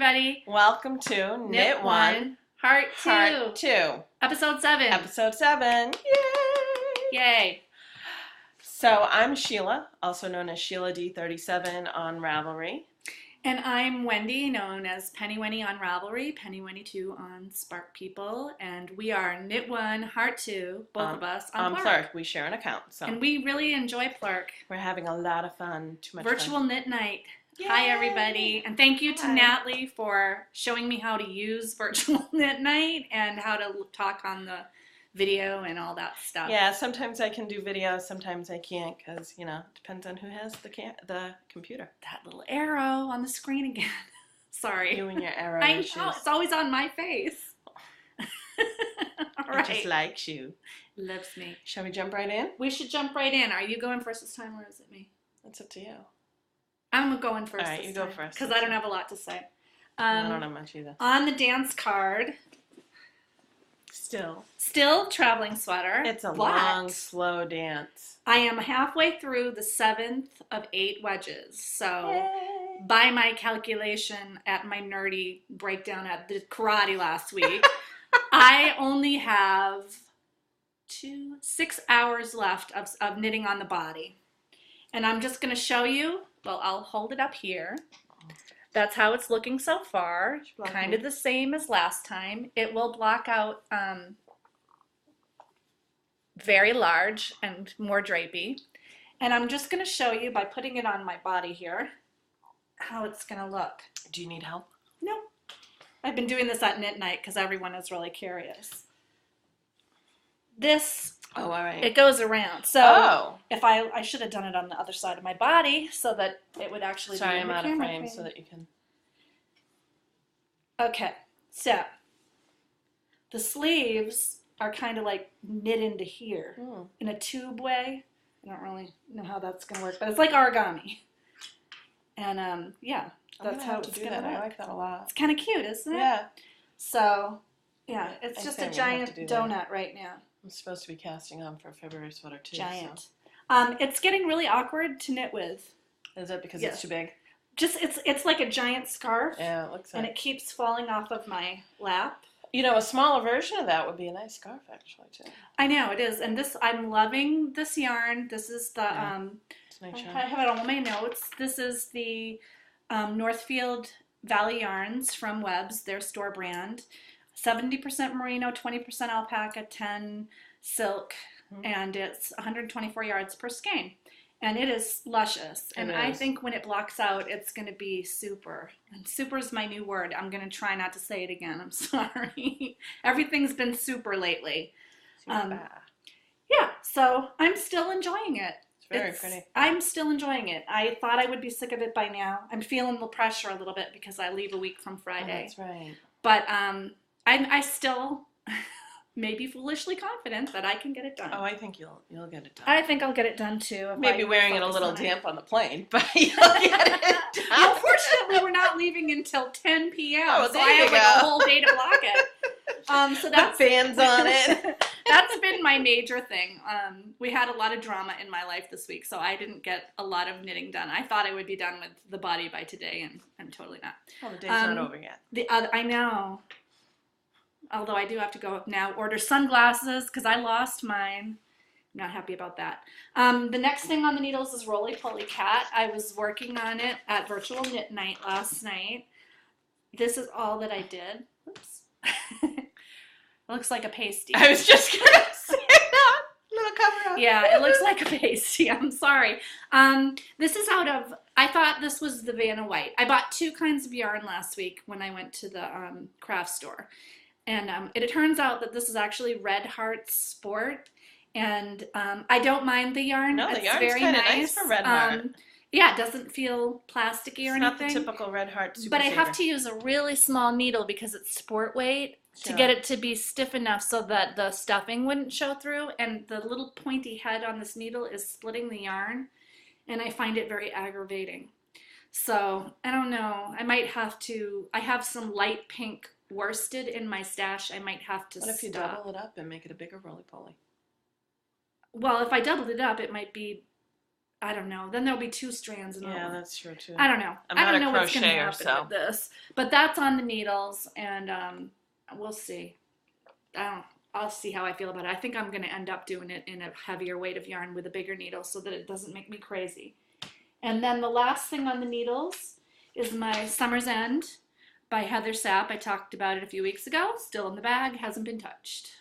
everybody. Welcome to Knit One, Heart Two. Heart Two. Episode 7. Episode 7. Yay! Yay. So I'm Sheila, also known as Sheila D37 on Ravelry. And I'm Wendy, known as Penny Wenny on Ravelry, Penny Wenny 2 on Spark People. And we are Knit One, Heart Two, both of us on Plurk. We share an account. So. And we really enjoy Plurk. We're having a lot of fun. Too much Virtual fun. Knit Night. Yay! Hi, everybody. And thank you to Natalie for showing me how to use Virtual Knit Night and how to talk on the video and all that stuff. Yeah, sometimes I can do video, sometimes I can't because, it depends on who has the computer. That little arrow on the screen again. Sorry. You and your arrow I issues. know, it's always on my face. All right. It just likes you. Loves me. Shall we jump right in? We should jump right in. Are you going first this time or is it me? It's up to you. I'm going first. All right, you go first. Because I don't have a lot to say. I don't have much either. On the dance card. Still traveling sweater. It's a long, slow dance. I am halfway through the 7th of 8 wedges. So, Yay. By my calculation at my nerdy breakdown at the karate last week, I only have 6 hours left of knitting on the body. And I'm just going to show you, well, I'll hold it up here. That's how it's looking so far. Kind of the same as last time. It will block out very large and more drapey. And I'm just going to show you by putting it on my body here how it's going to look. Do you need help? No. I've been doing this at knit night because everyone is really curious. This, all right. It goes around. So if I should have done it on the other side of my body so that it would actually be in the I'm out camera of frame frame. so that you can. Okay, so the sleeves are kind of like knit into here in a tube way. I don't really know how that's going to work, but it's like origami. And yeah, that's how it's going to work. I like that a lot. It's kind of cute, isn't it? Yeah. So, yeah, it's just a giant donut right now. I'm supposed to be casting on for a February sweater too. Giant. So. It's getting really awkward to knit with. Is it because it's too big? Just it's like a giant scarf. Yeah, it looks like. And it keeps falling off of my lap. A smaller version of that would be a nice scarf actually too. I know it is, and I'm loving this yarn. This is the it's nice yarn. I have it on my notes. This is the Northfield Valley Yarns from Webb's, their store brand. 70% merino, 20% alpaca, 10 silk, and it's 124 yards per skein. And it is luscious. And I think when it blocks out, it's going to be super. And super is my new word. I'm going to try not to say it again. I'm sorry. Everything's been super lately. Super. Yeah, so I'm still enjoying it. It's very pretty. I'm still enjoying it. I thought I would be sick of it by now. I'm feeling the pressure a little bit because I leave a week from Friday. Oh, that's right. But I still may be foolishly confident that I can get it done. Oh, I think you'll get it done. I think I'll get it done too. Maybe wearing it a little damp on the plane, but you'll get it done. Well, fortunately, we're not leaving until 10 p.m. Oh, so I have like a whole day to block it. So that's fans on it. That's been my major thing. We had a lot of drama in my life this week, so I didn't get a lot of knitting done. I thought I would be done with the body by today, and I'm totally not. Oh, the day's not over yet. I know. Although I do have to go now order sunglasses because I lost mine. I'm not happy about that. The next thing on the needles is Roly Poly Cat. I was working on it at Virtual Knit Night last night. This is all that I did. Oops. It looks like a pasty. I was just going to say that. Little cover up. Yeah, it looks like a pasty. I'm sorry. This is out of, I thought this was the Vanna White. I bought 2 kinds of yarn last week when I went to the craft store. And it turns out that this is actually Red Heart Sport. And I don't mind the yarn. No, the it's yarn's very kind of nice for Red Heart. Yeah, it doesn't feel plasticky or anything. It's not the typical Red Heart super But I have saver. to use a really small needle because it's sport weight to get it to be stiff enough so that the stuffing wouldn't show through. And the little pointy head on this needle is splitting the yarn. And I find it very aggravating. So, I don't know. I might have to, I have some light pink worsted in my stash. I might have to What if you stop. double it up and make it a bigger roly-poly? Well, if I doubled it up, it might be I don't know. Then there'll be 2 strands. Yeah, that's true too. I don't know. I'm I not don't a know what's going to crocheter, happen so. with this. But that's on the needles, and we'll see. I'll see how I feel about it. I think I'm going to end up doing it in a heavier weight of yarn with a bigger needle so that it doesn't make me crazy. And then the last thing on the needles is my Summer's End by Heather Sapp. I talked about it a few weeks ago. Still in the bag, hasn't been touched.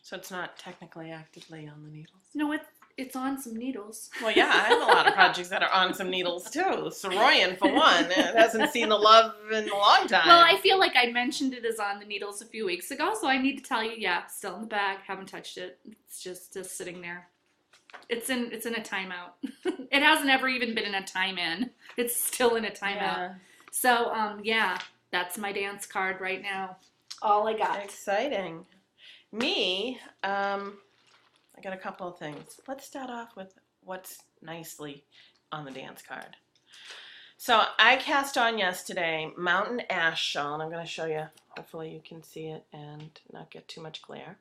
So it's not technically actively on the needles. No, it's on some needles. Well, yeah, I have a lot of projects that are on some needles too. Soroyan, for one, it hasn't seen the love in a long time. Well, I feel like I mentioned it as on the needles a few weeks ago, so I need to tell you, yeah, still in the bag, haven't touched it. It's just sitting there. It's in a timeout. It hasn't ever even been in a time in. It's still in a timeout. Yeah. So, yeah, that's my dance card right now. All I got. Exciting. Me, I got a couple of things. Let's start off with what's nicely on the dance card. So I cast on yesterday Mountain Ash Shawl, and I'm going to show you. Hopefully you can see it and not get too much glare.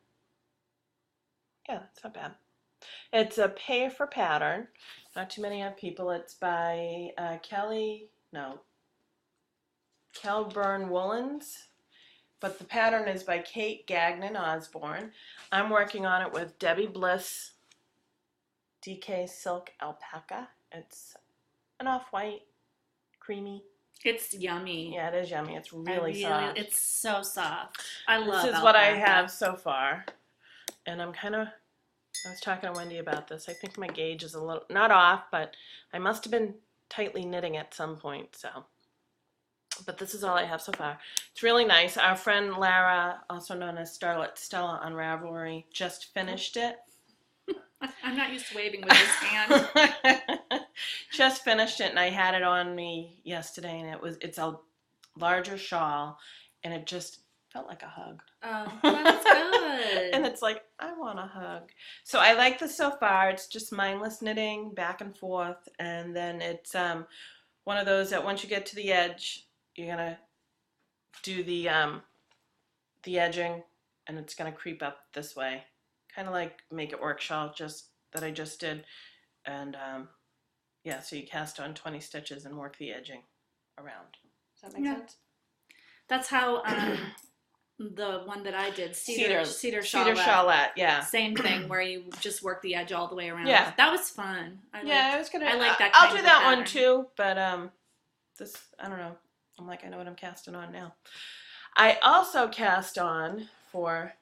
Yeah, that's not bad. It's a pay for pattern. Not too many people. It's by Kelburn Woolens. But the pattern is by Kate Gagnon Osborne. I'm working on it with Debbie Bliss DK Silk Alpaca. It's an off-white, creamy. It's yummy. Yeah, it is yummy. It's really soft. It's so soft. I love This is alpaca. what I have so far. And I was talking to Wendy about this. I think my gauge is a little, not off, but I must have been tightly knitting at some point, so. But this is all I have so far. It's really nice. Our friend Lara, also known as Starlet Stella on Ravelry, just finished it. I'm not used to waving with this hand. Just finished it, and I had it on me yesterday, and it's a larger shawl, and it just felt like a hug. Oh, that's good. And it's like, I want a hug. So I like this so far. It's just mindless knitting back and forth, and then it's one of those that once you get to the edge, you're gonna do the edging, and it's gonna creep up this way, kind of like Make It Work shawl that I just did, and yeah. So you cast on 20 stitches and work the edging around. Does that make sense? That's how the one that I did, cedar shawlette, yeah. Same thing where you just work the edge all the way around. Yeah, that was fun. I like that. I'll do that one too, but this, I don't know. I'm like, I know what I'm casting on now. I also cast on for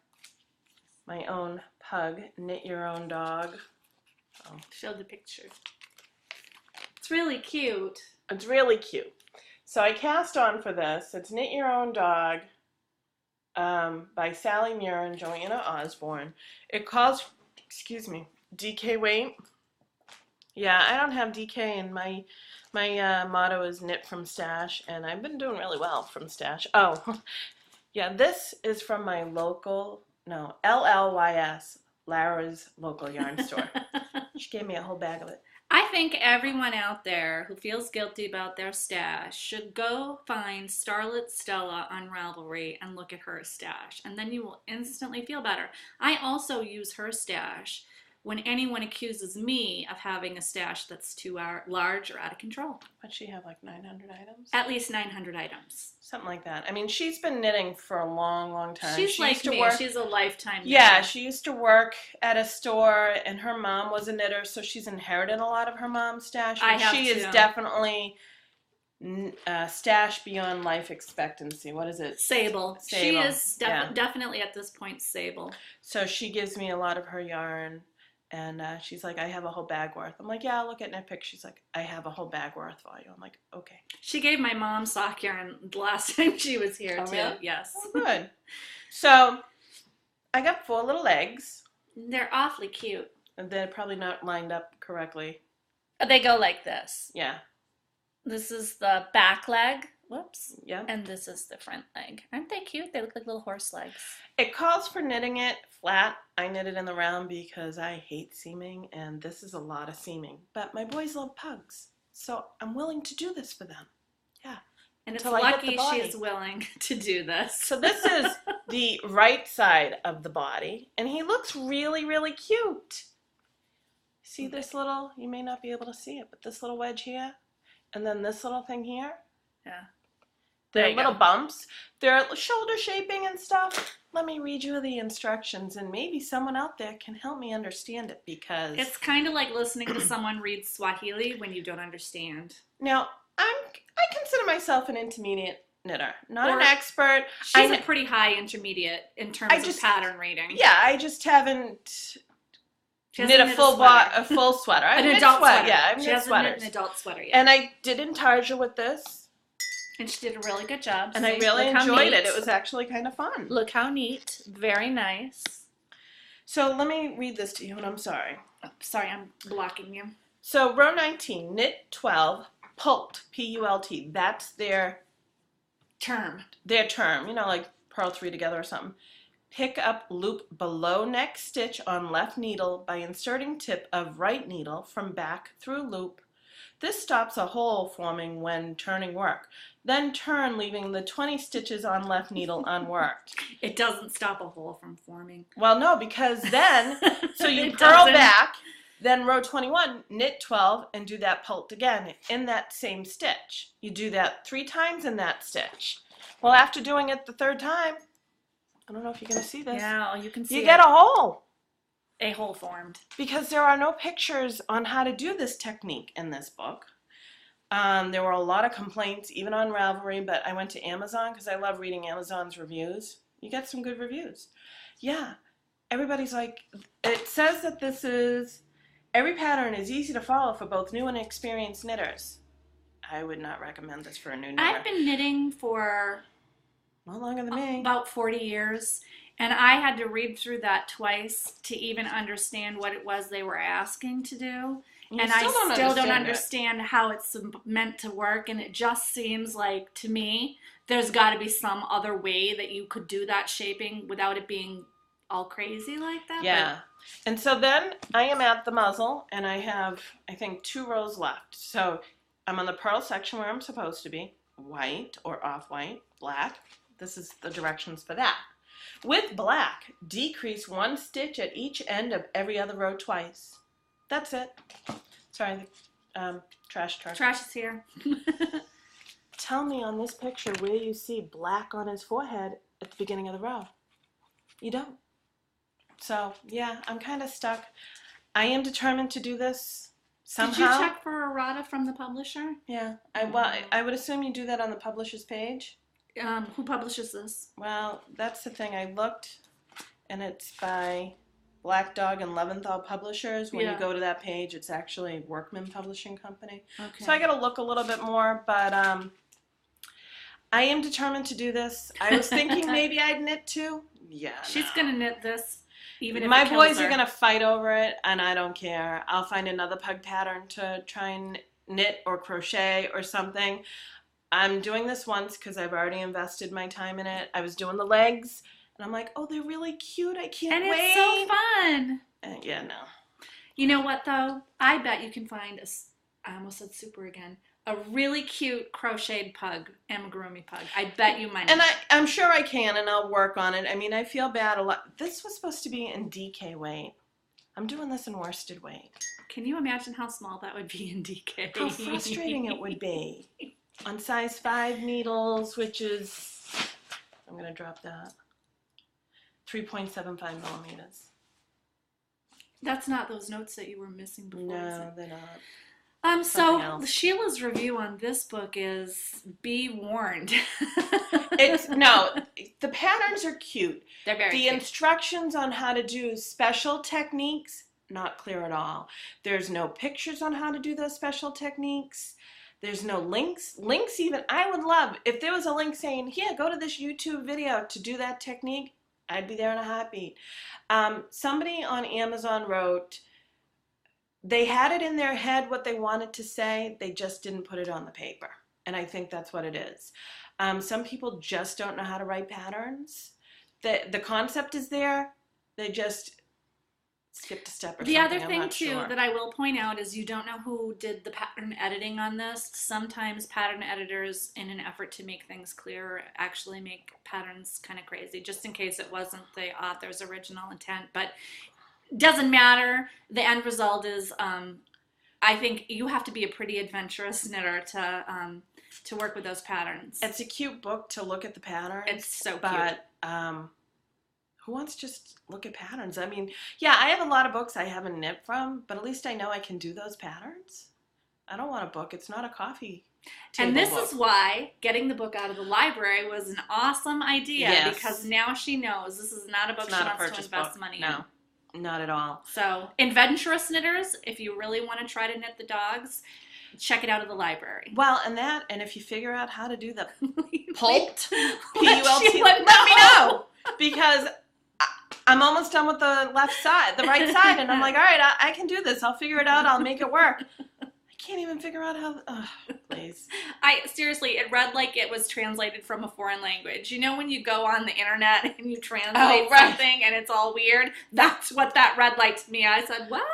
my own pug, Knit Your Own Dog. Oh. Show the picture. It's really cute. It's really cute. So I cast on for this. It's Knit Your Own Dog by Sally Muir and Joanna Osborne. It calls, DK weight. Yeah, I don't have DK, and my motto is knit from stash, and I've been doing really well from stash. Oh, yeah, this is from my LLYS, Lara's local yarn store. She gave me a whole bag of it. I think everyone out there who feels guilty about their stash should go find Starlet Stella on Ravelry and look at her stash, and then you will instantly feel better. I also use her stash when anyone accuses me of having a stash that's too large or out of control. But she have like 900 items? At least 900 items. Something like that. I mean, she's been knitting for a long, long time. She's like me. She's a lifetime knitter. Yeah, she used to work at a store, and her mom was a knitter, so she's inherited a lot of her mom's stash. She is definitely stash beyond life expectancy. What is it? Sable. She is definitely at this point sable. So she gives me a lot of her yarn. And she's like, I have a whole bag worth. I'm like, yeah, I'll look at Knitpick. She's like, I have a whole bag worth for you. I'm like, okay. She gave my mom sock yarn the last time she was here, too. Really? Yes. Oh, good. So I got 4 little eggs. They're awfully cute. And they're probably not lined up correctly. They go like this. Yeah. This is the back leg. Whoops. Yeah. And this is the front leg. Aren't they cute? They look like little horse legs. It calls for knitting it flat. I knit it in the round because I hate seaming, and this is a lot of seaming. But my boys love pugs, so I'm willing to do this for them. Yeah. And it's lucky she's willing to do this. So this is the right side of the body, and he looks really, really cute. See this little, you may not be able to see it, but this little wedge here, and then this little thing here. Yeah. They're little bumps. They're shoulder shaping and stuff. Let me read you the instructions, and maybe someone out there can help me understand it, because It's kind of like listening to someone read Swahili when you don't understand. Now, I consider myself an intermediate knitter, not an expert. She's a pretty high intermediate in terms of pattern reading. Yeah, I just haven't knit a full sweater. An adult sweater. Yeah, I've knit sweaters. Knit an adult sweater yet. And I did intarsia with this. And she did a really good job. And I really enjoyed it. It was actually kind of fun. Look how neat. Very nice. So let me read this to you, and I'm sorry. Oh, sorry, I'm blocking you. So row 19, knit 12, pult, P-U-L-T. That's their term. Their term, you know, like purl 3 together or something. Pick up loop below next stitch on left needle by inserting tip of right needle from back through loop. This stops a hole forming when turning work. Then turn, leaving the 20 stitches on left needle unworked. It doesn't stop a hole from forming. Well, no, because then, so you purl back, then row 21, knit 12, and do that pult again in that same stitch. You do that 3 times in that stitch. Well, after doing it the 3rd time, I don't know if you're going to see this. Yeah, you can see it. You get a hole. A hole formed. Because there are no pictures on how to do this technique in this book. There were a lot of complaints, even on Ravelry, but I went to Amazon because I love reading Amazon's reviews. You get some good reviews. Yeah, everybody's like, it says that this is, every pattern is easy to follow for both new and experienced knitters. I would not recommend this for a new knitter. I've been knitting for no longer than me. About 40 years. And I had to read through that twice to even understand what it was they were asking to do. And I still don't understand how it's meant to work. And it just seems like, to me, there's got to be some other way that you could do that shaping without it being all crazy like that. Yeah. And so then I am at the muzzle, and I have, I think, 2 rows left. So I'm on the purl section where I'm supposed to be. White or off-white, black. This is the directions for that. With black, decrease 1 stitch at each end of every other row twice. That's it. Sorry, the trash truck. Trash is here. Tell me on this picture where you see black on his forehead at the beginning of the row. You don't. So, yeah, I'm kind of stuck. I am determined to do this somehow. Did you check for errata from the publisher? Yeah. I would assume you do that on the publisher's page. Who publishes this? Well, that's the thing. I looked, and it's by Black Dog and Leventhal Publishers. When you go to that page, it's actually Workman Publishing Company. Okay. So I got to look a little bit more, but I am determined to do this. I was thinking maybe I'd knit 2. Yeah, she's gonna knit this, even if my boys are gonna fight over it, and I don't care. I'll find another pug pattern to try and knit or crochet or something. I'm doing this once because I've already invested my time in it. I was doing the legs, and I'm like, oh, they're really cute. I can't wait. And it's so fun. Yeah, no. You know what, though? I bet you can find I almost said super again, a really cute crocheted pug, amigurumi pug. I bet you might. And I'm sure I can, and I'll work on it. I mean, I feel bad a lot. This was supposed to be in DK weight. I'm doing this in worsted weight. Can you imagine how small that would be in DK? How frustrating it would be. On size 5 needles, which is, I'm going to drop that, 3.75 millimeters. That's not those notes that you were missing before. No, they're not. So Sheila's review on this book is be warned. No, the patterns are cute. They're very cute. The instructions on how to do special techniques, not clear at all. There's no pictures on how to do those special techniques. There's no links. Links even, I would love, if there was a link saying, here, go to this YouTube video to do that technique, I'd be there in a heartbeat. Somebody on Amazon wrote, they had it in their head what they wanted to say, they just didn't put it on the paper. And I think that's what it is. Some people just don't know how to write patterns. The concept is there, they just skipped a step or something. The other thing, too, that I will point out is you don't know who did the pattern editing on this. Sometimes pattern editors, in an effort to make things clearer, actually make patterns kind of crazy, just in case it wasn't the author's original intent. But Doesn't matter. The end result is, I think you have to be a pretty adventurous knitter to work with those patterns. It's a cute book to look at the patterns. It's so cute. But who wants to just look at patterns? I mean, yeah, I have a lot of books I haven't knit from, but at least I know I can do those patterns. I don't want a book. It's not a coffee table And this book. is why getting the book out of the library was an awesome idea, Yes. because now she knows this is not a book It's she not a wants to purchase invest book. money No, not at all. in. So, adventurous knitters, if you really want to try to knit the dogs, check it out of the library. Well, and if you figure out how to do the pult, P-U-L-T, let me know. Because I'm almost done with the right side, and I'm like, all right, I can do this. I'll figure it out. I'll make it work. I can't even figure out how. Oh, please. Seriously, it read like it was translated from a foreign language. You know when you go on the internet and you translate something and it's all weird? That's what that read like to me. I said, what?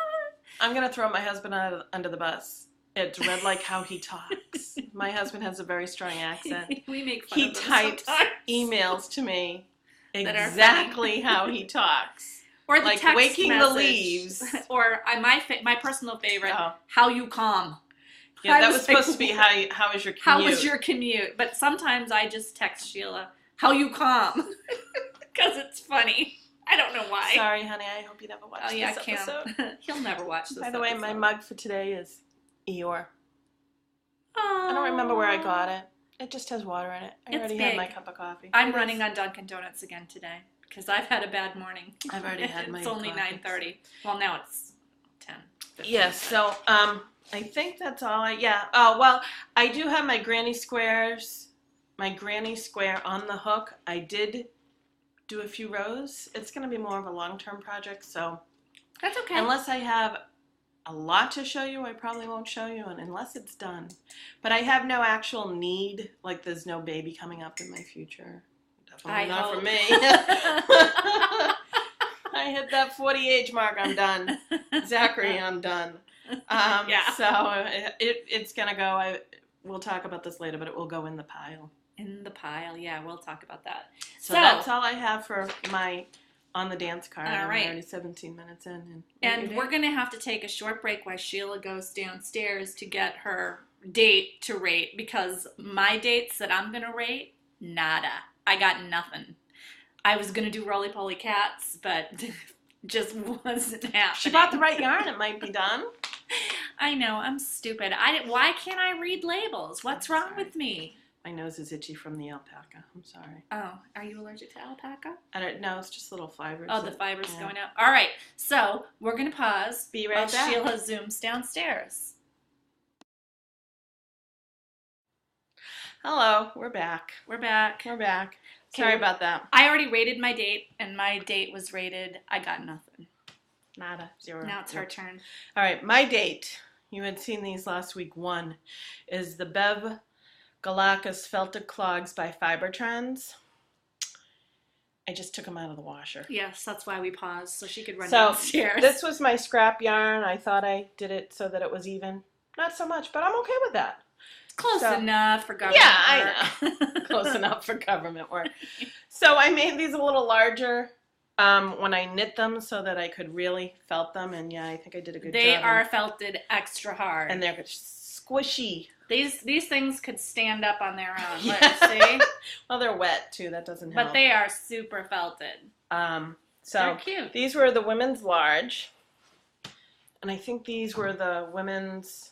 I'm going to throw my husband under the bus. It's read like how he talks. My husband has a very strong accent. We make fun He of him types sometimes. emails to me That are exactly how he talks. Or the like text waking message. the leaves. Or my personal favorite, Oh. how you calm. Yeah, that was was like, supposed to be how was your commute? How was your commute? But sometimes I just text Sheila, how you calm. Because it's funny. I don't know why. Sorry, honey, I hope you never watch this episode. He'll never watch this By the way, episode. my mug for today is Eeyore. Aww. I don't remember where I got it. It just has water in it. I It's already big. had my cup of coffee. I'm running on Dunkin' Donuts again today because I've had a bad morning. I've already had my It's only coffee. 9:30. Well, now it's 10. Yes, so I think that's all oh, well, I do have my granny square on the hook. I did do a few rows. It's going to be more of a long-term project, so That's okay. unless I have a lot to show you, I probably won't show you, and unless it's done. But I have no actual need, like there's no baby coming up in my future. Definitely not for me. I hit that 40 age mark, I'm done. Zachary, I'm done. Yeah. So it's going to go, we'll talk about this later, but it will go in the pile. In the pile, yeah, we'll talk about that. So that's all I have for my on the dance card. All I'm right. already 17 minutes in. And we're going to have to take a short break while Sheila goes downstairs to get her date to rate, because my dates that I'm going to rate, nada. I got nothing. I was going to do Roly Poly Cats, but just wasn't happening. She bought the right yarn. It might be done. I know, I'm stupid. Why can't I read labels? What's wrong with me? My nose is itchy from the alpaca. I'm sorry. Oh, are you allergic to alpaca? I don't know. It's just little fibers. Oh, the fibers going out. All right, so we're going to pause. Be right back. Sheila zooms downstairs. Hello, we're back. We're back. We're back. Okay. Sorry about that. I already rated my date, and my date was rated. I got nothing. Nada. Zero. Now it's her turn. All right, my date. You had seen these last week. One is the Bev Galacus Felted Clogs by Fiber Trends. I just took them out of the washer. Yes, that's why we paused, so she could run So downstairs. this was my scrap yarn. I thought I did it so that it was even. Not so much, but I'm okay with that. Close enough for government Yeah, work. I know. Close enough for government work. So I made these a little larger when I knit them so that I could really felt them. And yeah, I think I did a good job. They are felted extra hard. And they're squishy. These things could stand up on their own. Yeah. Let's see. Well, they're wet too. That doesn't help. But they are super felted. So They're cute. these were the women's large. And I think these were the women's,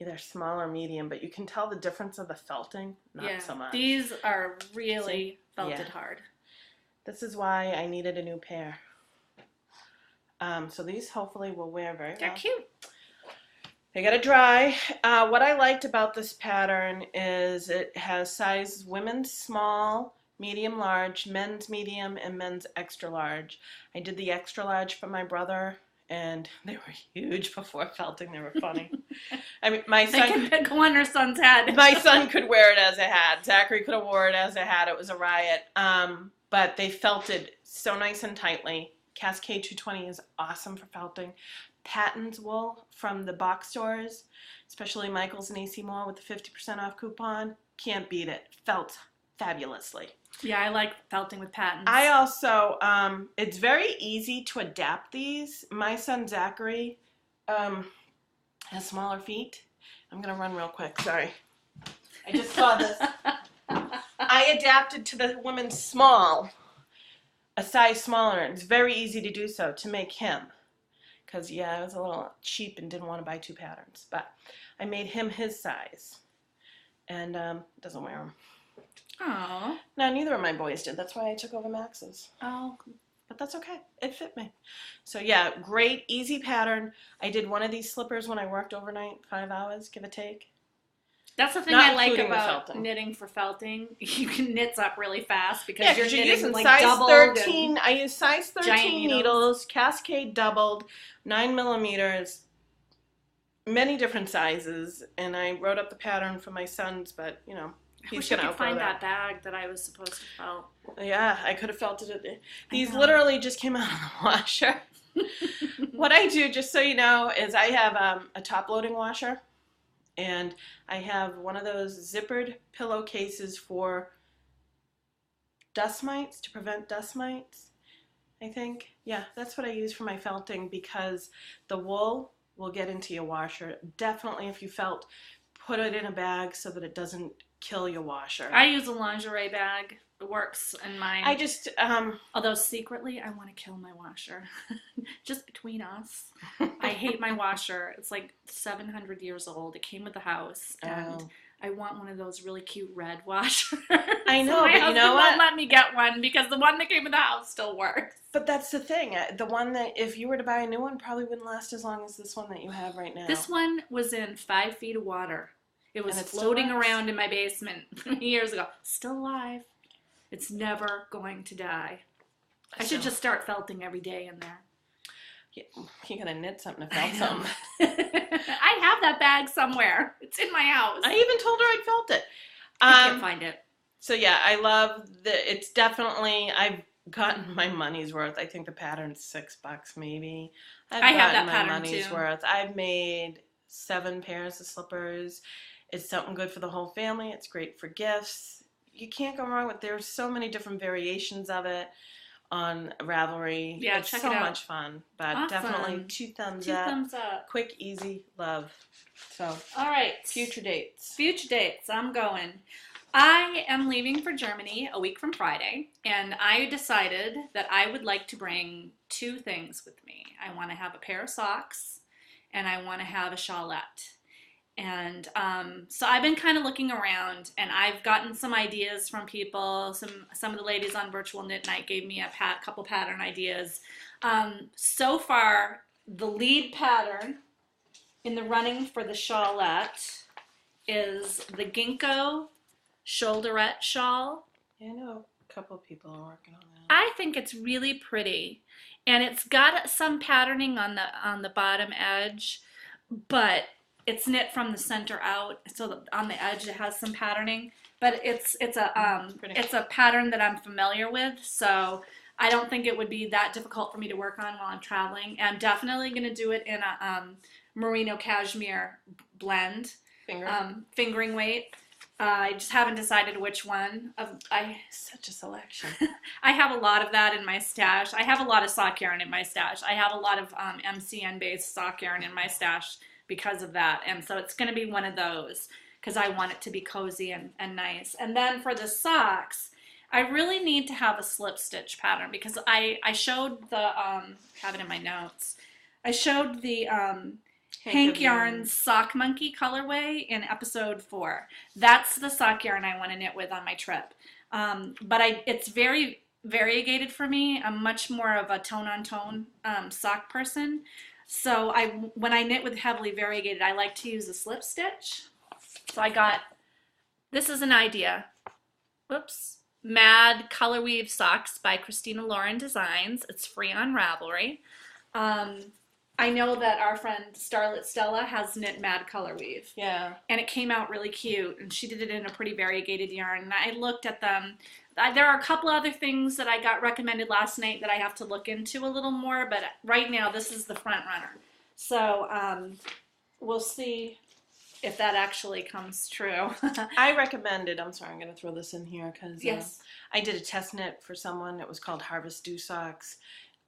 either small or medium, but you can tell the difference of the felting. Not so much. These are really See? felted Yeah. hard. This is why I needed a new pair. So these hopefully will wear very They're well. cute. They gotta dry. What I liked about this pattern is it has size women's small, medium large, men's medium, and men's extra large. I did the extra large for my brother, and they were huge before felting. They were funny. I mean, my son could go on her son's head. My son could wear it as a hat. Zachary could have wore it as a hat. It was a riot. But they felted so nice and tightly. Cascade 220 is awesome for felting. Patton's wool from the box stores, especially Michael's and AC Moore with the 50% off coupon, can't beat it. Felt fabulously. Yeah, I like felting with patterns. I also, it's very easy to adapt these. My son Zachary has smaller feet. I'm going to run real quick. Sorry. I just saw this. I adapted to the woman's small, a size smaller. It's very easy to do so to make him. Because, yeah, I was a little cheap and didn't want to buy 2 patterns. But I made him his size. And doesn't wear them. Oh. No, neither of my boys did. That's why I took over Max's. Oh. But that's okay. It fit me. So, yeah, great, easy pattern. I did one of these slippers when I worked overnight, 5 hours, give or take. That's the thing Not I like including the about felting. knitting for felting. You can knit up really fast because Yeah, you're because you're knitting using like size doubled 13. I use size 13 giant needles. needles, Cascade doubled, 9 millimeters, many different sizes. And I wrote up the pattern for my sons, but, you know, I wish he's I going to could find outgrow that bag that I was supposed to felt. Yeah, I could have felt it. These know. literally just came out of the washer. What I do, just so you know, is I have a top-loading washer, and I have one of those zippered pillowcases for dust mites, to prevent dust mites, I think. Yeah, that's what I use for my felting because the wool will get into your washer. Definitely, if you felt, put it in a bag so that it doesn't kill your washer. I use a lingerie bag. It works in mine. I just, although secretly I want to kill my washer. Just between us. I hate my washer. It's like 700 years old. It came with the house. And I want one of those really cute red washers. I know, so my but you know what? won't let me get one because the one that came with the house still works. But that's the thing. The one that, if you were to buy a new one, probably wouldn't last as long as this one that you have right now. This one was in 5 feet of water. It was And it still floating works? around in my basement years ago. Still alive. It's never going to die. I should just start felting every day in there. Yeah, you're going to knit something to felt something. I have that bag somewhere. It's in my house. I even told her I'd felt it. I can't find it. So yeah, I love it's definitely, I've gotten my money's worth. I think the pattern's $6 maybe. I have that my pattern money's too. worth. I've made 7 pairs of slippers. It's something good for the whole family. It's great for gifts. You can't go wrong with, there's so many different variations of it on Ravelry. Yeah, it's check so it out. much fun. But Awesome. definitely 2 thumbs Two up. thumbs up. Quick, easy, love. So, All right. future dates. Future dates. I'm going. I am leaving for Germany a week from Friday, and I decided that I would like to bring 2 things with me. I want to have a pair of socks, and I want to have a shawlette. And so I've been kind of looking around, and I've gotten some ideas from people. Some of the ladies on Virtual Knit Night gave me a couple pattern ideas. So far, the lead pattern in the running for the shawlette is the Ginkgo shoulderette shawl. Yeah, I know a couple of people are working on that. I think it's really pretty, and it's got some patterning on the bottom edge, but it's knit from the center out, so on the edge it has some patterning. But it's a pattern that I'm familiar with, so I don't think it would be that difficult for me to work on while I'm traveling. And I'm definitely going to do it in a merino cashmere blend, fingering weight. I just haven't decided which one. Such a selection. I have a lot of that in my stash. I have a lot of sock yarn in my stash. I have a lot of MCN-based sock yarn in my stash because of that. And so it's going to be one of those because I want it to be cozy and nice. And then for the socks, I really need to have a slip stitch pattern because I showed the, have it in my notes, I showed the Hank Yarn's Sock Monkey colorway in episode 4. That's the sock yarn I want to knit with on my trip. But it's very variegated for me. I'm much more of a tone-on-tone sock person. So when I knit with heavily variegated, I like to use a slip stitch. So this is an idea. Whoops. Mad Color Weave Socks by Christina Lauren Designs. It's free on Ravelry. I know that our friend Starlit Stella has knit Mad Color Weave. Yeah. And it came out really cute, and she did it in a pretty variegated yarn. And I looked at them. There are a couple other things that I got recommended last night that I have to look into a little more, but right now this is the front runner. So we'll see if that actually comes true. I recommend it. I'm sorry, I'm going to throw this in here because Yes. I did a test knit for someone. It was called Harvest Dew Socks.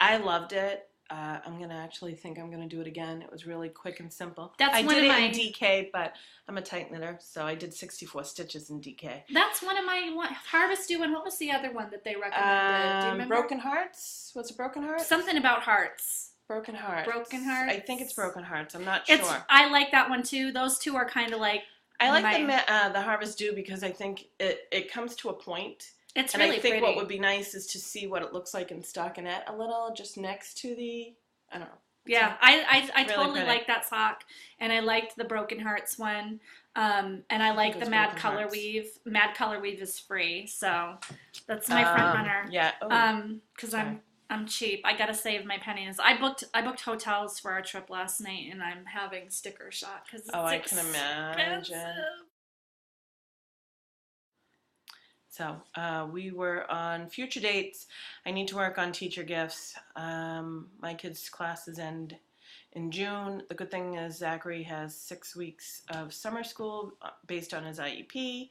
I loved it. I'm going to actually think I'm going to do it again. It was really quick and simple. That's I one did of it my- in DK, but I'm a tight knitter, so I did 64 stitches in DK. That's one of my Harvest Dew, and what was the other one that they recommended? Do you remember? Broken Hearts? What's a Broken Heart? Something about hearts. Broken Hearts. Broken Hearts? I think it's Broken Hearts. I'm not sure. I like that one too. Those two are kind of like. I like the Harvest Dew because I think it comes to a point. It's and really I think pretty. what would be nice is to see what it looks like in stockinette a little, just next to the, I don't know. Yeah, I really totally pretty. like that sock, and I liked the Broken Hearts one, and I like the Mad Broken Color Hearts. Weave. Mad Color Weave is free, so that's my front runner. Yeah. Oh, Because sorry. I'm cheap. I gotta save my pennies. I booked hotels for our trip last night, and I'm having sticker shock because it's I can imagine. expensive. So we were on future dates. I need to work on teacher gifts. My kids' classes end in June. The good thing is Zachary has 6 weeks of summer school based on his IEP.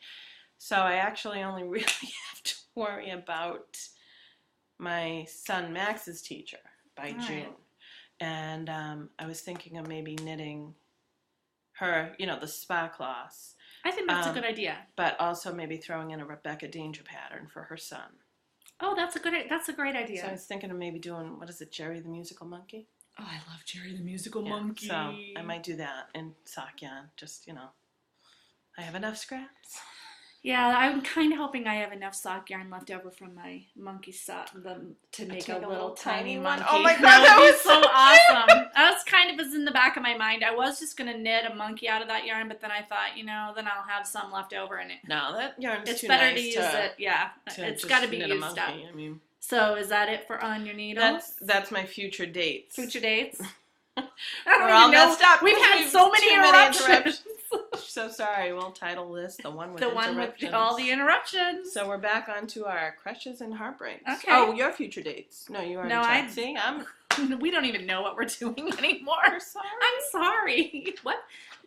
So I actually only really have to worry about my son Max's teacher by All June. right. And I was thinking of maybe knitting her, the spa class. I think that's a good idea. But also maybe throwing in a Rebecca Danger pattern for her son. Oh, that's a great idea. So I was thinking of maybe doing, what is it, Jerry the Musical Monkey? Oh, I love Jerry the Musical Yeah, Monkey. so I might do that in sock yarn. Just, I have enough scraps. Yeah, I'm kind of hoping I have enough sock yarn left over from my monkey sock to make a little tiny one? monkey. Oh my God, that would that be was so so awesome. That was kind of was in the back of my mind. I was just gonna knit a monkey out of that yarn, but then I thought, then I'll have some left over, and No, that yarn's it's too better nice to use it. Yeah, to it's just got to be knit a used up. monkey. I mean, So is that it for on your needles? that's my future dates. Future dates. We're all messed up. We've had so many too interruptions. So sorry. We'll title this the one with The one interruptions. with all the interruptions. So we're back onto our crushes and heartbreaks. Okay. Oh, your future dates. No, you already No, checked. See, we don't even know what we're doing anymore. I'm sorry. I'm sorry. What?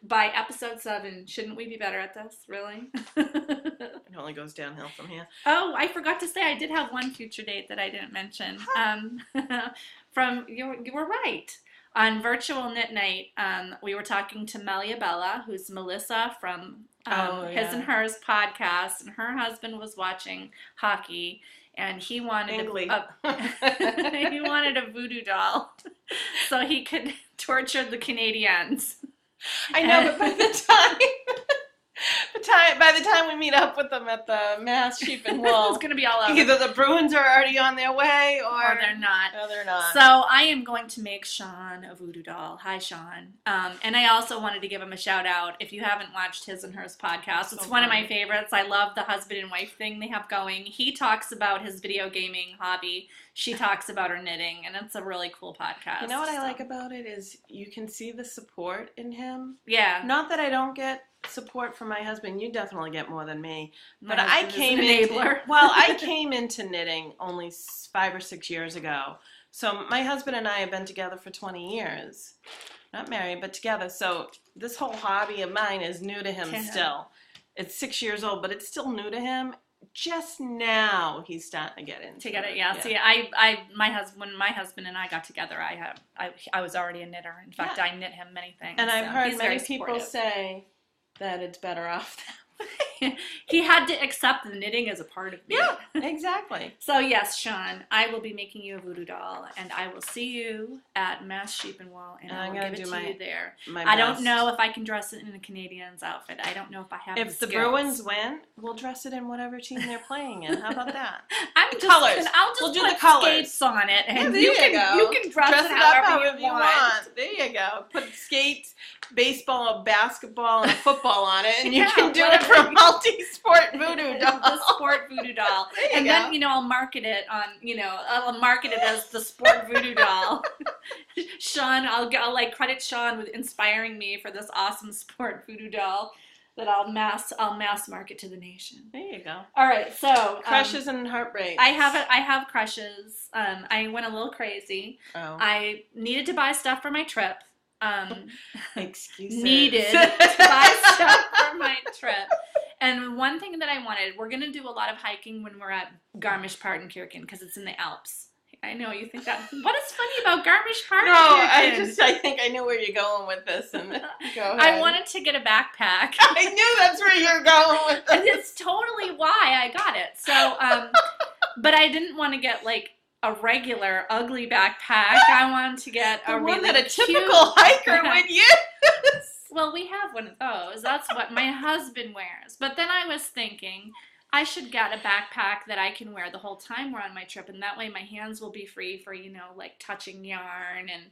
By episode 7, shouldn't we be better at this? Really? It only goes downhill from here. Oh, I forgot to say I did have one future date that I didn't mention. You were right. On Virtual Knit Night, we were talking to Melia Bella, who's Melissa from His and Hers podcast, and her husband was watching hockey, and he wanted he wanted a voodoo doll so he could torture the Canadians. I know, but by the time we meet up with them at the Mass Sheep and Wool, It's going to be all over. either the Bruins are already on their way Or they're not. No, they're not. So I am going to make Sean a voodoo doll. Hi, Sean. And I also wanted to give him a shout out. If you haven't watched His and Hers podcast, it's one of my favorites. I love the husband and wife thing they have going. He talks about his video gaming hobby. She talks about her knitting, and it's a really cool podcast. You know what I like about it is you can see the support in him. Yeah. Not that I don't get support from my husband. You definitely get more than me. My But I husband is came an enabler. I came into knitting only 5 or 6 years ago. So my husband and I have been together for 20 years. Not married, but together. So this whole hobby of mine is new to him still. It's 6 years old, but it's still new to him. Just now he's starting to get into it. Yeah. See, when my husband and I got together, I was already a knitter. In fact, I knit him many things. And I've heard he's many very people supportive. say that it's better off that He had to accept the knitting as a part of me. Yeah, exactly. So yes, Sean, I will be making you a voodoo doll, and I will see you at Mass Sheep and Wool, and I will give it to you there. I don't know if I can dress it in a Canadian's outfit. I don't know if I have If the the skills. Bruins win, we'll dress it in whatever team they're playing in. How about that? I'll just We'll do put the colors. skates on it, and Yeah, you there can dress it up however you want. There you go. Put skates, baseball, basketball, and football on it, and you Yeah, can do it whatever for multi-sport voodoo doll. The sport voodoo doll. There you And go. then, I'll market it I'll market it as the sport voodoo doll. Sean, I'll credit Sean with inspiring me for this awesome sport voodoo doll that I'll mass market to the nation. There you go. All right, so Crushes and heartbreaks. I have crushes. I went a little crazy. Oh. I needed to buy stuff for my trip. Excuses. needed to buy stuff for my trip. And one thing that I wanted, we're going to do a lot of hiking when we're at Garmisch-Partenkirchen because it's in the Alps. I know you think that. What is funny about Garmisch-Partenkirchen? No, I think I know where you're going with this. And go ahead. I wanted to get a backpack. I knew that's where you're going with this. And it's totally why I got it. So, but I didn't want to get like a regular ugly backpack. I wanted to get a one really that a cute typical hiker would use. Well, we have one of those. That's what my husband wears. But then I was thinking I should get a backpack that I can wear the whole time we're on my trip, and that way my hands will be free for, like touching yarn and,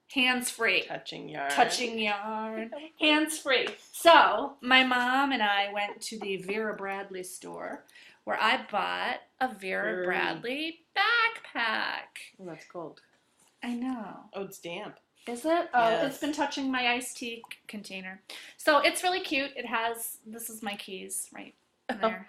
hands-free. Touching yarn. Hands-free. So my mom and I went to the Vera Bradley store where I bought a Vera Bradley backpack. Oh, that's cold. I know. Oh, it's damp. Is it? Oh, Yes. It's been touching my iced tea container. So it's really cute. This is my keys right there,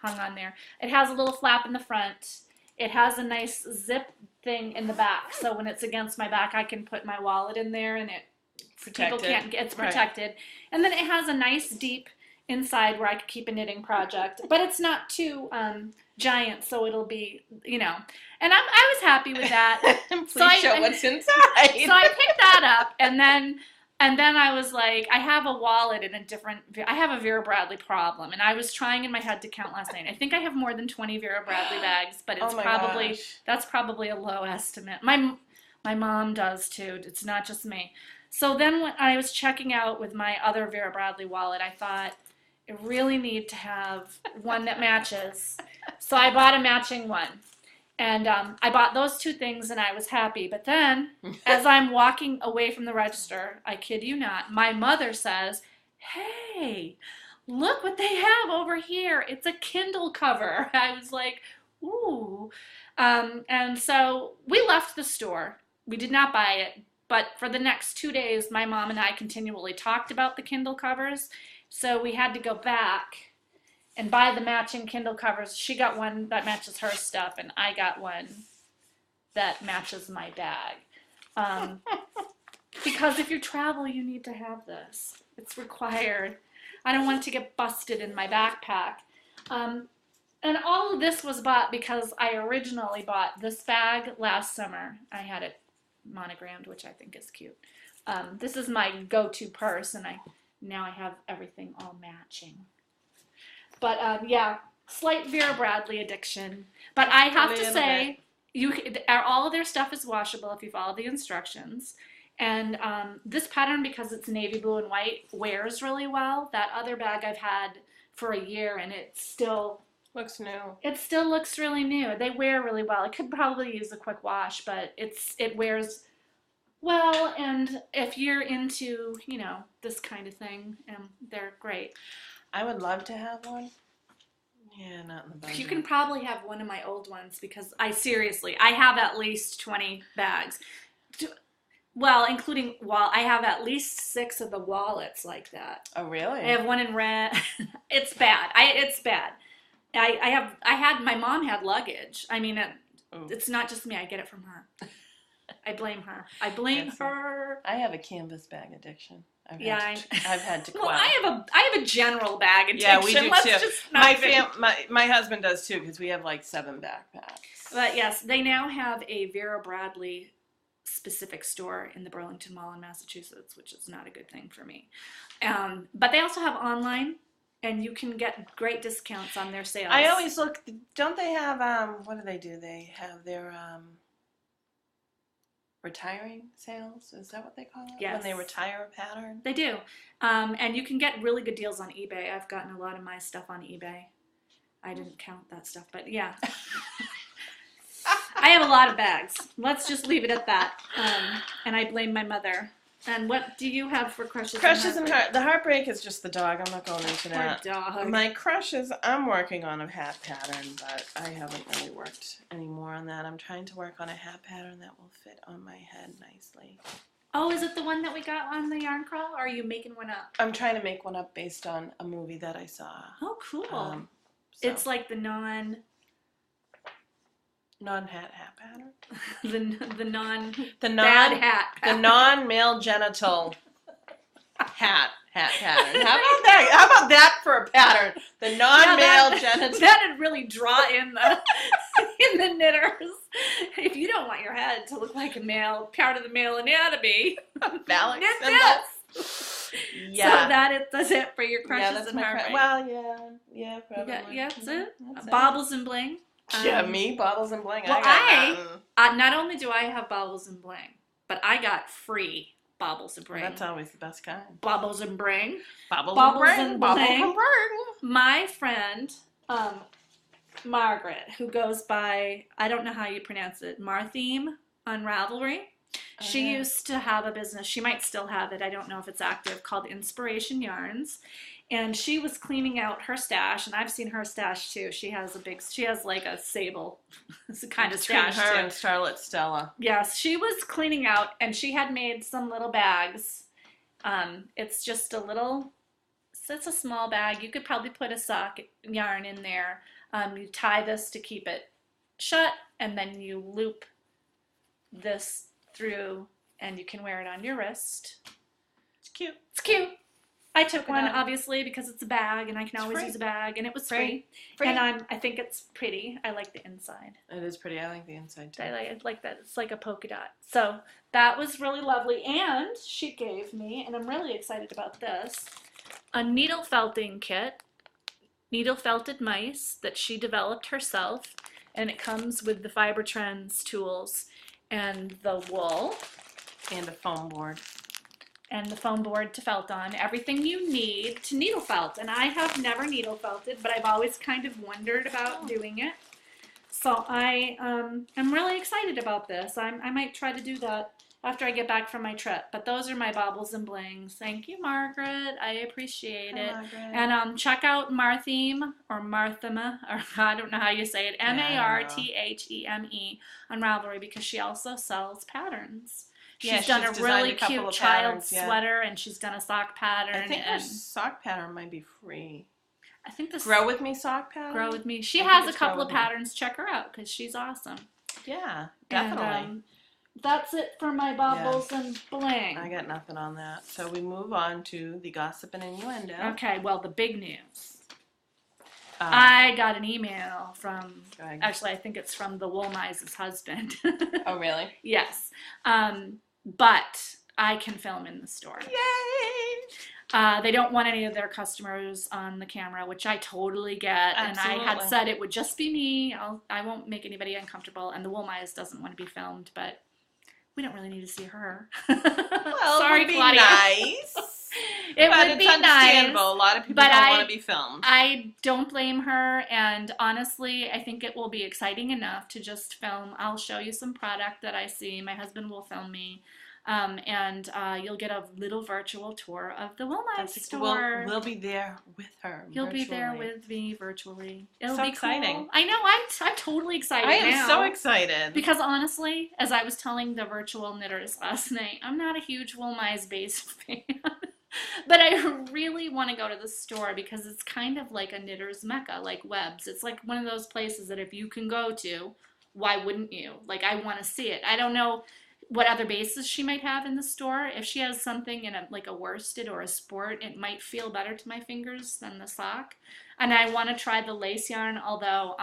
hung on there. It has a little flap in the front. It has a nice zip thing in the back. So when it's against my back, I can put my wallet in there and it's protected. Right. And then it has a nice deep inside where I could keep a knitting project. But it's not too giant, so it'll be, And I was happy with that. Please show what's inside. So I picked that up, and then I was like, I have a wallet in I have a Vera Bradley problem, and I was trying in my head to count last night. I think I have more than 20 Vera Bradley bags, but that's probably a low estimate. My mom does too. It's not just me. So then when I was checking out with my other Vera Bradley wallet, I thought, I really need to have one that matches. So I bought a matching one. And I bought those two things, and I was happy. But then, as I'm walking away from the register, I kid you not, my mother says, "Hey, look what they have over here. It's a Kindle cover." I was like, ooh. And so we left the store. We did not buy it. But for the next 2 days, my mom and I continually talked about the Kindle covers. So we had to go back and buy the matching Kindle covers. She got one that matches her stuff, and I got one that matches my bag. Because if you travel, you need to have this. It's required. I don't want it to get busted in my backpack. And all of this was bought because I originally bought this bag last summer. I had it monogrammed, which I think is cute. This is my go-to purse, and now I have everything all matching. But slight Vera Bradley addiction. But I have to say, all of their stuff is washable if you follow the instructions. And this pattern, because it's navy blue and white, wears really well. That other bag I've had for a year, and it still looks new. It still looks really new. They wear really well. It could probably use a quick wash, but it wears well. And if you're into, this kind of thing, they're great. I would love to have one. Yeah, not in the budget. You can probably have one of my old ones because I have at least 20 bags. Well, including I have at least 6 of the wallets like that. Oh, really? I have one in red. It's bad. It's bad. My mom had luggage. I mean, it's not just me. I get it from her. I blame her. Her. I have a canvas bag addiction. I've had to quell. Well, I have a general bag addiction. Yeah, we do Let's too. just not my husband does too because we have like 7 backpacks. But yes, they now have a Vera Bradley specific store in the Burlington Mall in Massachusetts, which is not a good thing for me. But they also have online, and you can get great discounts on their sales. I always look. Don't they have what do? They have their retiring sales? Is that what they call it? Yes. When they retire a pattern? They do. And you can get really good deals on eBay. I've gotten a lot of my stuff on eBay. I didn't count that stuff, but yeah. I have a lot of bags. Let's just leave it at that. And I blame my mother. And what do you have for crushes? Crushes and heart. The heartbreak is just the dog. I'm not going into that. Poor dog. My crushes, I'm working on a hat pattern, but I haven't really worked any more on that. I'm trying to work on a hat pattern that will fit on my head nicely. Oh, is it the one that we got on the yarn crawl, or are you making one up? I'm trying to make one up based on a movie that I saw. Oh, cool. So. It's like the Non-hat pattern. The non The bad non hat the pattern. non-male genital hat pattern. How about that? How about that for a pattern? The non-male genital. That'd really draw in the in the knitters. If you don't want your head to look like a male part of the male anatomy, Phallic knit symbol. this. Yeah. So that's it for your crushes Yeah, that's and my heartbreak. Well, yeah, probably. Yeah, that's it. That's it. Baubles and bling. Yeah, me, baubles and bling. Well, I got not only do I have baubles and bling, but I got free baubles and bling. That's always the best kind. Baubles and bling. Baubles and Baubles bling. and bling. My friend, Margaret, who goes by, I don't know how you pronounce it, Martheme on Ravelry. She used to have a business, she might still have it, I don't know if it's active, called Inspiration Yarns. And she was cleaning out her stash, and I've seen her stash too. She has like a sable kind of stash Between her too. and Starlet Stella. Yes, she was cleaning out, and she had made some little bags. It's just it's a small bag. You could probably put a sock yarn in there. You tie this to keep it shut, and then you loop this through, and you can wear it on your wrist. It's cute. It's cute. I took Good one, eye. obviously, because it's a bag, and I can It's always free. use a bag, and it was Free. free. And I think it's pretty. I like the inside. It is pretty. I like the inside too. I like that. It's like a polka dot. So that was really lovely. And she gave me, and I'm really excited about this, a needle felting kit, needle felted mice that she developed herself. And it comes with the Fiber Trends tools and the wool. And a foam board. And the foam board to felt on, everything you need to needle felt. And I have never needle felted, but I've always kind of wondered about doing it. So I'm really excited about this. I might try to do that after I get back from my trip. But those are my baubles and blings. Thank you, Margaret. I appreciate it. Margaret. And check out Martheme or Marthema, or I don't know how you say it, Martheme on Ravelry, because she also sells patterns. She's done a really cute child sweater, and she's done a sock pattern. I think her sock pattern might be free. I think this Grow With Me sock pattern? Grow With Me. She has a couple of patterns. Check her out, because she's awesome. Yeah, definitely. And, that's it for my baubles and bling. I got nothing on that. So we move on to the gossip and innuendo. Okay, well, the big news. I got an email from, actually, I think it's from the Wool Mice's husband. Oh, really? Yes. But I can film in the store. Yay! They don't want any of their customers on the camera, which I totally get. Absolutely. And I had said it would just be me. I won't make anybody uncomfortable. And the Wool Mice doesn't want to be filmed, but we don't really need to see her. Well, sorry, it would be Claudia. nice. It but would it's be understandable. nice. A lot of people but don't want to be filmed. I don't blame her, and honestly, I think it will be exciting enough to just film. I'll show you some product that I see. My husband will film me, and you'll get a little virtual tour of the Wool Mice store. We'll be there with her. You'll be there with me virtually. It'll so be exciting. Cool. I know. I'm totally excited. I am now. so excited. Because honestly, as I was telling the virtual knitters last night, I'm not a huge Wool Mice base fan. But I really want to go to the store because it's kind of like a knitter's mecca, like Webs. It's like one of those places that if you can go to, why wouldn't you? Like, I want to see it. I don't know what other bases she might have in the store. If she has something in like a worsted or a sport, it might feel better to my fingers than the sock. And I want to try the lace yarn, although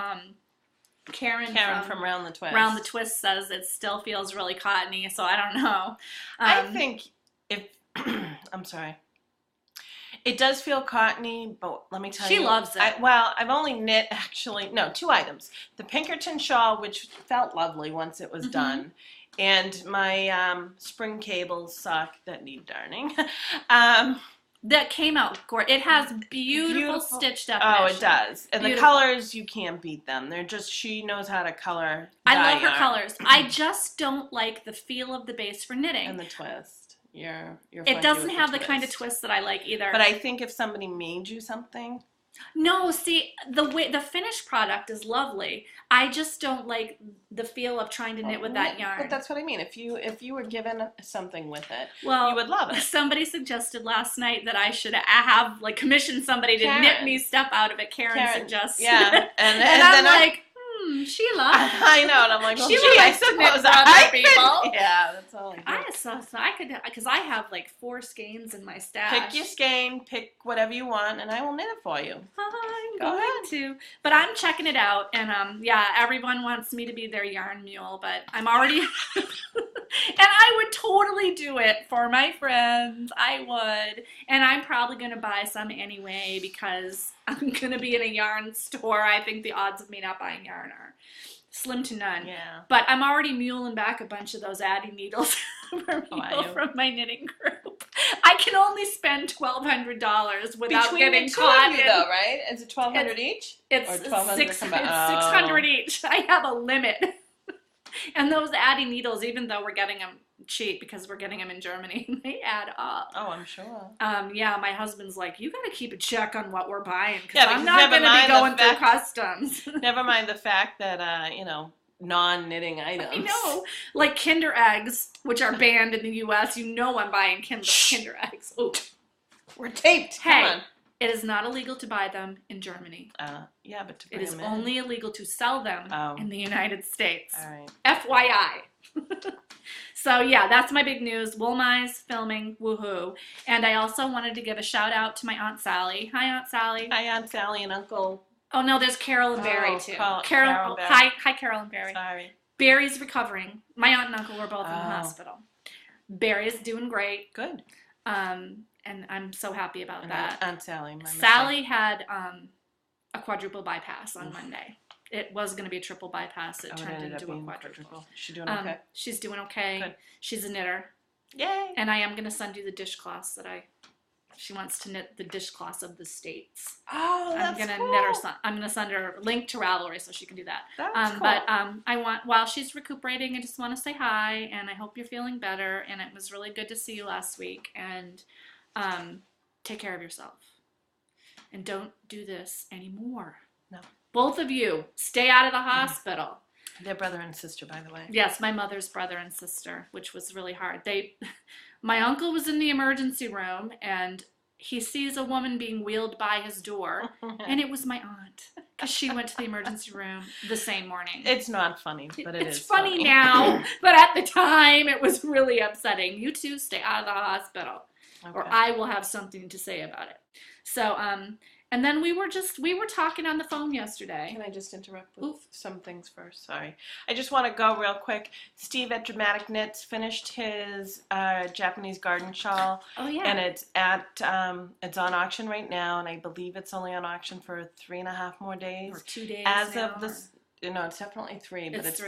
Karen from Round the Twist. Round the Twist says it still feels really cottony, so I don't know. I think if I'm sorry. It does feel cottony, but let me tell you. She loves it. I've only knit two items. The Pinkerton shawl, which felt lovely once it was done, and my spring cables sock that need darning. That came out gorgeous. It has beautiful stitch definition. Oh, it does. And the colors, you can't beat them. They're just, she knows how to color. I love her colors. I just don't like the feel of the base for knitting. And the twist. It doesn't have the kind of twist that I like either. But I think if somebody made you something. No, see, the finished product is lovely. I just don't like the feel of trying to knit with that yarn. But that's what I mean. If you were given something with it, well, you would love it. Somebody suggested last night that I should have commissioned somebody to knit me stuff out of it. Karen suggested. Yeah, and I'm then like, Sheila. I know, and I'm like, well, Sheila gee, I likes to knit suppose for other I people. could. Yeah, that's all I do. I could, because I have like 4 skeins in my stash. Pick your skein, pick whatever you want, and I will knit it for you. I'm Go going ahead. to. But I'm checking it out, and yeah, everyone wants me to be their yarn mule, but I'm already, and I would totally do it for my friends. I would, and I'm probably going to buy some anyway because I'm going to be in a yarn store. I think the odds of me not buying yarn are slim to none. Yeah. But I'm already muling back a bunch of those Addy needles from my knitting group. I can only spend $1,200 without Between getting the two caught of you, in. though, right? Is it $1,200 each? It's or $1,200 $600 each. I have a limit. And those Addy needles, even though we're getting them cheap because we're getting them in Germany, they add up. Oh, I'm sure. Yeah, my husband's like, you got to keep a check on what we're buying because Yeah, I'm because not going to be going through fact- customs. Never mind the fact that, non-knitting items. I know. Like Kinder Eggs, which are banned in the U.S. You know I'm buying Kinder Eggs. Ooh. We're taped. Hey, Come on. it is not illegal to buy them in Germany. Yeah, but to It bring is them in. only illegal to sell them in the United States. All right. FYI. So yeah, that's my big news. Woolmize filming, woohoo. And I also wanted to give a shout out to my Aunt Sally. Hi, Aunt Sally. Hi, Aunt Sally and Uncle. Oh no, there's Carol and Barry too. Carol and Barry. Hi, Carol and Barry. Sorry. Barry's recovering. My aunt and uncle were both in the hospital. Barry's doing great. Good. And I'm so happy about that. Aunt Sally. Sally had a quadruple bypass on Monday. It was going to be a triple bypass. It turned into a quadruple. Is she doing okay? She's doing okay. Good. She's a knitter. Yay! And I am going to send you the dishcloths that she wants to knit the dishcloths of the states. Oh, that's cool. I'm going to send her a link to Ravelry so she can do that. That's cool. But while she's recuperating, I just want to say hi, and I hope you're feeling better, and it was really good to see you last week, and take care of yourself. And don't do this anymore. No. Both of you, stay out of the hospital. They're brother and sister, by the way. Yes, my mother's brother and sister, which was really hard. My uncle was in the emergency room, and he sees a woman being wheeled by his door, and it was my aunt, because she went to the emergency room the same morning. It's not funny, but it's funny now, but at the time, it was really upsetting. You two stay out of the hospital, or I will have something to say about it. So, and then we were talking on the phone yesterday. Can I just interrupt with some things first? Sorry. I just want to go real quick. Steve at Dramatic Knits finished his Japanese garden shawl. Oh, yeah. And it's on auction right now, and I believe it's only on auction for 3.5 more days. Or 2 days it's definitely 3, but it's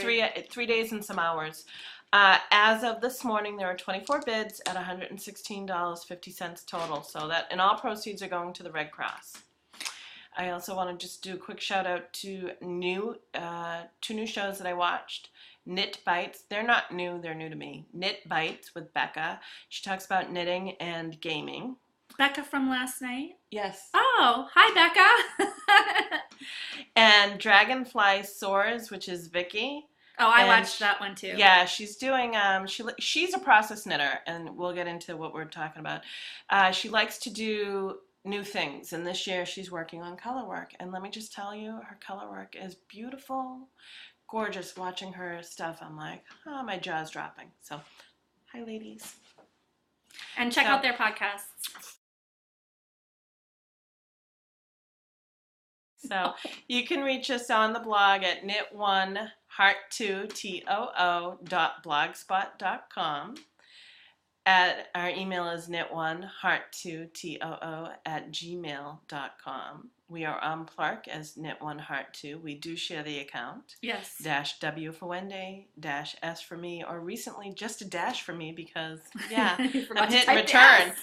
3 days and some hours. As of this morning, there are 24 bids at $116.50 total. So that, and all proceeds are going to the Red Cross. I also want to just do a quick shout out to two new shows that I watched. Knit Bites. They're not new, they're new to me. Knit Bites with Becca. She talks about knitting and gaming. Becca from last night? Yes. Oh, hi, Becca. And Dragonfly Soars, which is Vicky. Oh, I watched that one too. Yeah, she's doing, she's a process knitter, and we'll get into what we're talking about. She likes to do new things, and this year she's working on color work, and let me just tell you, her color work is beautiful, gorgeous. Watching her stuff, I'm like, oh, my jaw's dropping. So, hi, ladies. And check out their podcasts. So, you can reach us on the blog at knit1heart2too.blogspot.com. Our email is knit1heart2too@gmail.com. We are on Plurk as knit1heart2. We do share the account. Yes. -W for Wendy, -S for me, or recently just a dash for me because, yeah, I'm hitting return.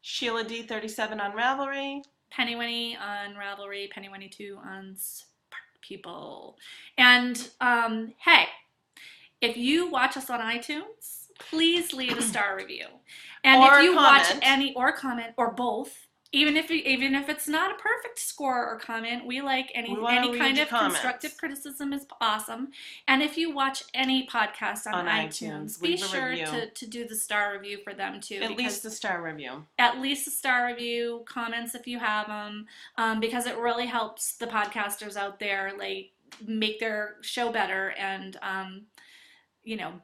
Sheila D37 on Ravelry. Pennywinny on Ravelry, Pennywinny2 on Spark People. And hey, if you watch us on iTunes, please leave a star review. And if you watch any or comment or both, even if it's not a perfect score or comment, we like any kind of constructive criticism is awesome. And if you watch any podcast on iTunes, be sure to do the star review for them too. At least a star review. At least a star review, comments if you have them, because it really helps the podcasters out there like make their show better and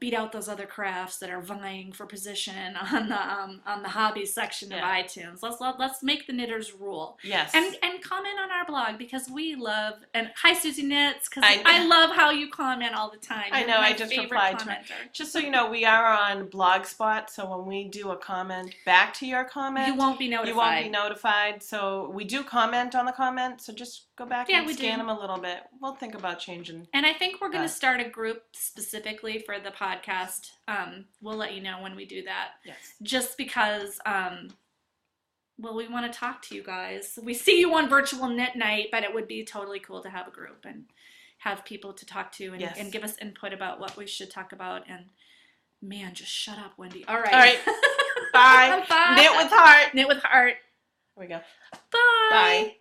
beat out those other crafts that are vying for position on the hobbies section of iTunes. Let's make the knitters rule. Yes. And comment on our blog because we love, and hi Susie Knits, because I love how you comment all the time. I know, I just replied to her. Just so you know, we are on Blogspot, so when we do a comment back to your comment, you won't be notified. So we do comment on the comment, so just go back and scan them a little bit. We'll think about changing. And I think we're going to start a group specifically for the podcast. We'll let you know when we do that. Yes. Just because, we want to talk to you guys. We see you on virtual knit night, but it would be totally cool to have a group and have people to talk to and give us input about what we should talk about. And man, just shut up, Wendy. All right. Bye. Bye. Knit with heart. Knit with heart. Here we go. Bye. Bye.